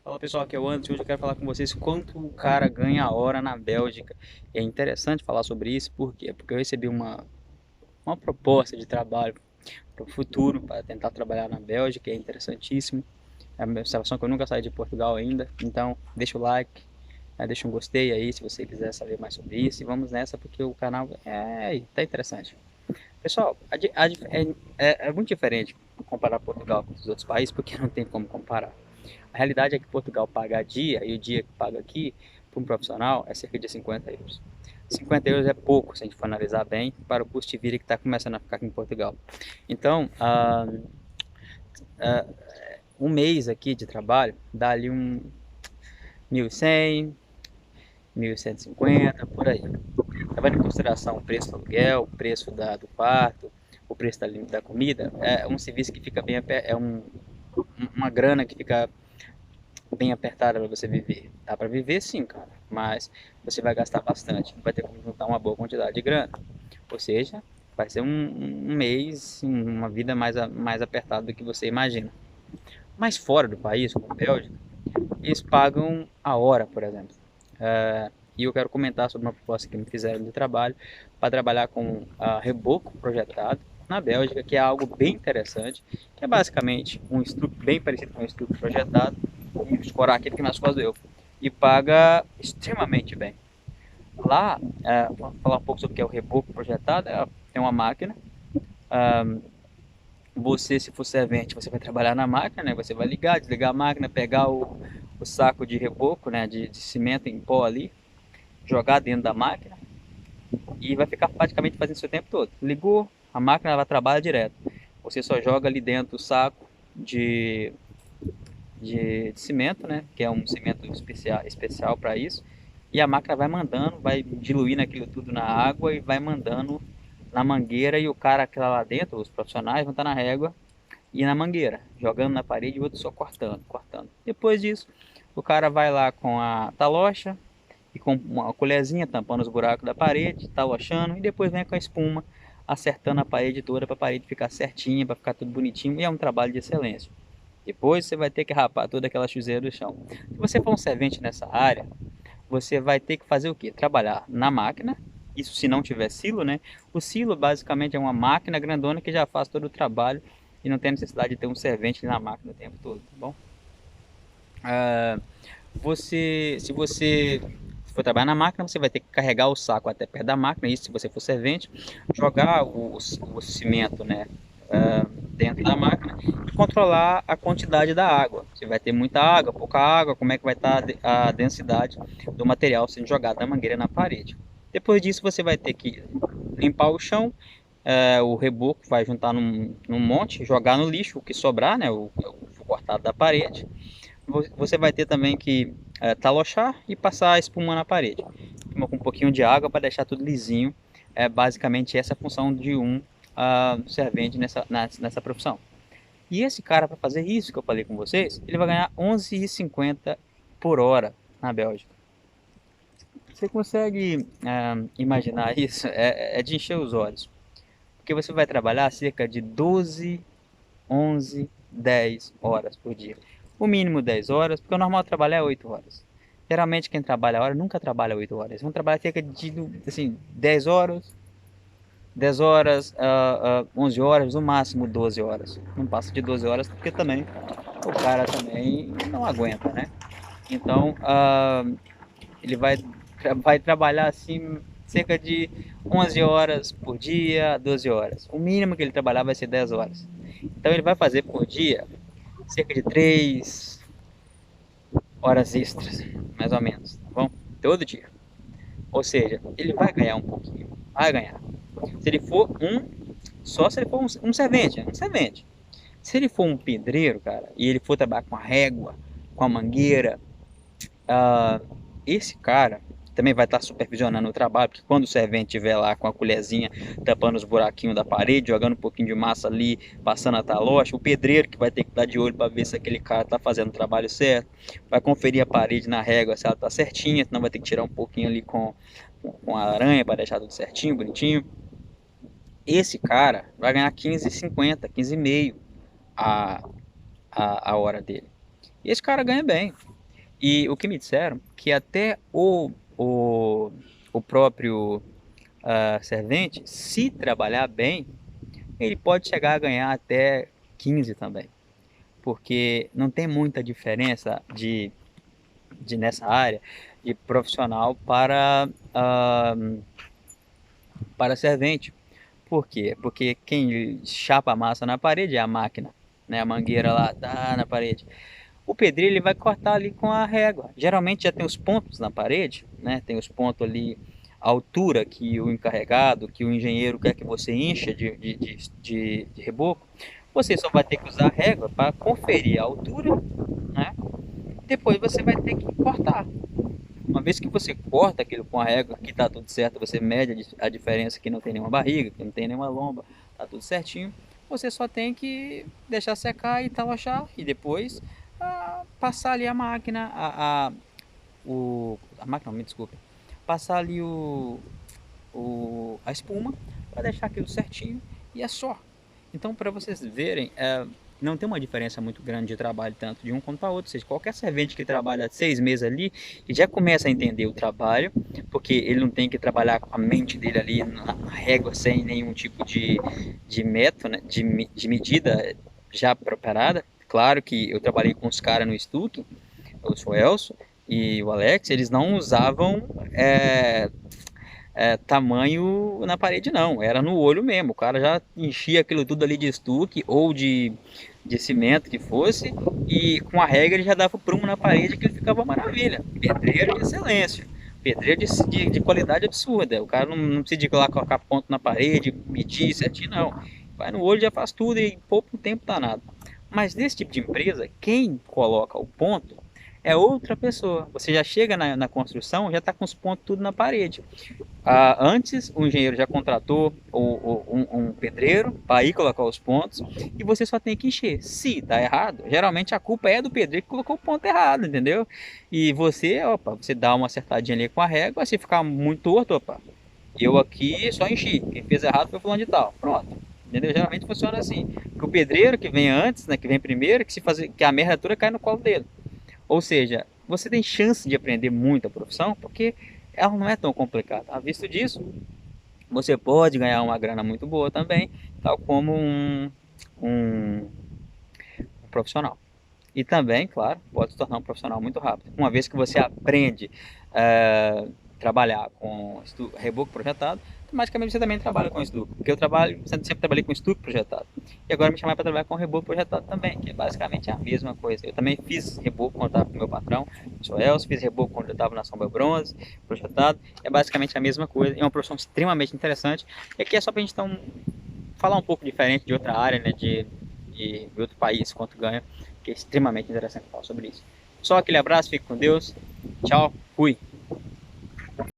Fala pessoal, aqui é o Anderson. Hoje eu quero falar com vocês quanto o cara ganha a hora na Bélgica. E é interessante falar sobre isso, por quê? Porque eu recebi uma proposta de trabalho para o futuro, para tentar trabalhar na Bélgica, é interessantíssimo. É uma situação que eu nunca saí de Portugal ainda, então deixa o like, deixa um gostei aí se você quiser saber mais sobre isso. E vamos nessa porque o canal tá interessante. Pessoal, é muito diferente comparar Portugal com os outros países, porque não tem como comparar. A realidade é que Portugal paga a dia e o dia que paga aqui para um profissional é cerca de 50 euros. 50 euros é pouco, se a gente for analisar bem, para o custo de vida que está começando a ficar aqui em Portugal. Então, ah, um mês aqui de trabalho dá ali 1.100, 1.150, por aí. Levando em consideração o preço do aluguel, o preço do quarto, o preço da comida, é um serviço que fica bem, uma grana que fica bem apertada para você viver. Dá para viver sim, cara, mas você vai gastar bastante, não vai ter como juntar uma boa quantidade de grana. Ou seja, vai ser um mês, uma vida mais apertada do que você imagina. Mas fora do país, como a Bélgica, eles pagam a hora, por exemplo. E eu quero comentar sobre uma proposta que me fizeram de trabalho para trabalhar com reboco projetado na Bélgica, que é algo bem interessante, que é basicamente um estudo bem parecido com um estudo projetado, e escorar aqui que nas costas eu, e paga extremamente bem. Lá, vou falar um pouco sobre o que é o reboco projetado, tem uma máquina, você, se for servente, você vai trabalhar na máquina, né? Você vai ligar, desligar a máquina, pegar o saco de reboco, né? De cimento em pó ali, jogar dentro da máquina e vai ficar praticamente fazendo isso o tempo todo. Ligou, a máquina ela trabalha direto. Você só joga ali dentro o saco de, de cimento, né? Que é um cimento especial para isso. E a máquina vai mandando, vai diluindo aquilo tudo na água e vai mandando na mangueira e o cara que tá lá dentro, os profissionais, vão estar na régua e na mangueira, jogando na parede e o outro só cortando, cortando. Depois disso, o cara vai lá com a talocha e com uma colherzinha tampando os buracos da parede, talochando e depois vem com a espuma acertando a parede toda para a parede ficar certinha, para ficar tudo bonitinho e é um trabalho de excelência. Depois você vai ter que rapar toda aquela sujeira do chão. Se você for um servente nessa área, você vai ter que fazer o quê? Trabalhar na máquina, isso se não tiver silo, né? O silo basicamente é uma máquina grandona que já faz todo o trabalho e não tem necessidade de ter um servente na máquina o tempo todo, tá bom? Se você for trabalhar na máquina, você vai ter que carregar o saco até perto da máquina, isso se você for servente, jogar o cimento, né, dentro da máquina e controlar a quantidade da água. Se vai ter muita água, pouca água, como é que vai estar a densidade do material sendo jogado da mangueira na parede. Depois disso, você vai ter que limpar o chão, o reboco vai juntar num monte, jogar no lixo, o que sobrar, né, o cortado da parede. Você vai ter também que talochar e passar a espuma na parede. Com um pouquinho de água para deixar tudo lisinho. É basicamente essa a função de um servente nessa profissão. E esse cara, para fazer isso que eu falei com vocês, ele vai ganhar 11,50 por hora na Bélgica. Você consegue imaginar isso? É de encher os olhos. Porque você vai trabalhar cerca de 12, 11, 10 horas por dia. O mínimo 10 horas, porque o normal trabalho é 8 horas. Geralmente quem trabalha a hora nunca trabalha 8 horas. Eles vão trabalhar cerca de assim, 10 horas, 10 horas, 11 horas, no máximo 12 horas. Não passa de 12 horas porque também o cara também não aguenta, né? Então, ele vai trabalhar assim cerca de 11 horas por dia, 12 horas. O mínimo que ele trabalhar vai ser 10 horas. Então ele vai fazer por dia cerca de 3 horas extras, mais ou menos, tá bom? Todo dia. Ou seja, ele vai ganhar um pouquinho, vai ganhar. Se ele for só se ele for um servente, um servente. Se ele for um pedreiro, cara, e ele for trabalhar com a régua, com a mangueira, ah, esse cara também vai estar supervisionando o trabalho, porque quando o servente estiver lá com a colherzinha tampando os buraquinhos da parede, jogando um pouquinho de massa ali, passando a talocha, o pedreiro que vai ter que estar de olho para ver se aquele cara está fazendo o trabalho certo, vai conferir a parede na régua se ela está certinha, senão vai ter que tirar um pouquinho ali com a aranha para deixar tudo certinho, bonitinho. Esse cara vai ganhar 15,50, 15,5 a, a hora dele. E esse cara ganha bem. E o que me disseram, que até o próprio servente, se trabalhar bem, ele pode chegar a ganhar até 15 também. Porque não tem muita diferença de nessa área de profissional para servente. Por quê? Porque quem chapa a massa na parede é a máquina, né? A mangueira lá tá na parede. O pedreiro ele vai cortar ali com a régua. Geralmente já tem os pontos na parede, né? Tem os pontos ali, a altura que o encarregado, que o engenheiro quer que você encha de reboco. Você só vai ter que usar a régua para conferir a altura, né? Depois você vai ter que cortar. Uma vez que você corta aquilo com a régua, que está tudo certo, você mede a diferença, que não tem nenhuma barriga, que não tem nenhuma lomba, está tudo certinho. Você só tem que deixar secar e talachar e depois passar ali a máquina, a máquina, não, me desculpe, passar ali a espuma para deixar aquilo certinho e é só. Então, para vocês verem, não tem uma diferença muito grande de trabalho tanto de um quanto para outro. Ou seja, qualquer servente que trabalha 6 meses ali, ele já começa a entender o trabalho, porque ele não tem que trabalhar com a mente dele ali na régua sem nenhum tipo de método, né, de medida já preparada. Claro que eu trabalhei com os caras no Stuck, eu sou o Elcio e o Alex, eles não usavam tamanho na parede não, era no olho mesmo. O cara já enchia aquilo tudo ali de estuque ou de cimento que fosse, e com a régua ele já dava o prumo na parede, que ele ficava maravilha. Pedreiro de excelência, pedreiro de qualidade absurda. O cara não precisa de lá colocar ponto na parede, medir certinho, não. Vai no olho, já faz tudo e pouco tempo danado. Mas nesse tipo de empresa, quem coloca o ponto é outra pessoa. Você já chega na construção, já está com os pontos tudo na parede. Antes, o engenheiro já contratou um pedreiro para ir colocar os pontos e você só tem que encher. Se está errado, geralmente a culpa é do pedreiro que colocou o ponto errado, entendeu? E você, opa, você dá uma acertadinha ali com a régua, se ficar muito torto, opa, eu aqui só enchi. Quem fez errado foi o fulano de tal. Pronto. Entendeu? Geralmente funciona assim. Porque o pedreiro que vem antes, né, que vem primeiro, que a merda toda cai no colo dele. Ou seja, você tem chance de aprender muito a profissão porque ela não é tão complicada. A visto disso, você pode ganhar uma grana muito boa também, tal como um profissional. E também, claro, pode se tornar um profissional muito rápido. Uma vez que você aprende a trabalhar com reboco projetado, automaticamente você também trabalha com estuco. Porque eu sempre trabalhei com estuco projetado. E agora me chamar para trabalhar com reboco projetado também, que é basicamente a mesma coisa. Eu também fiz reboco quando estava com meu patrão, sou Elcio, fiz reboco quando eu estava na Sombra Bronze, projetado. É basicamente a mesma coisa. É uma profissão extremamente interessante. E aqui é só para a gente então falar um pouco diferente de outra área, né, de outro país, quanto ganha, que é extremamente interessante falar sobre isso. Só aquele abraço, fique com Deus, tchau, fui!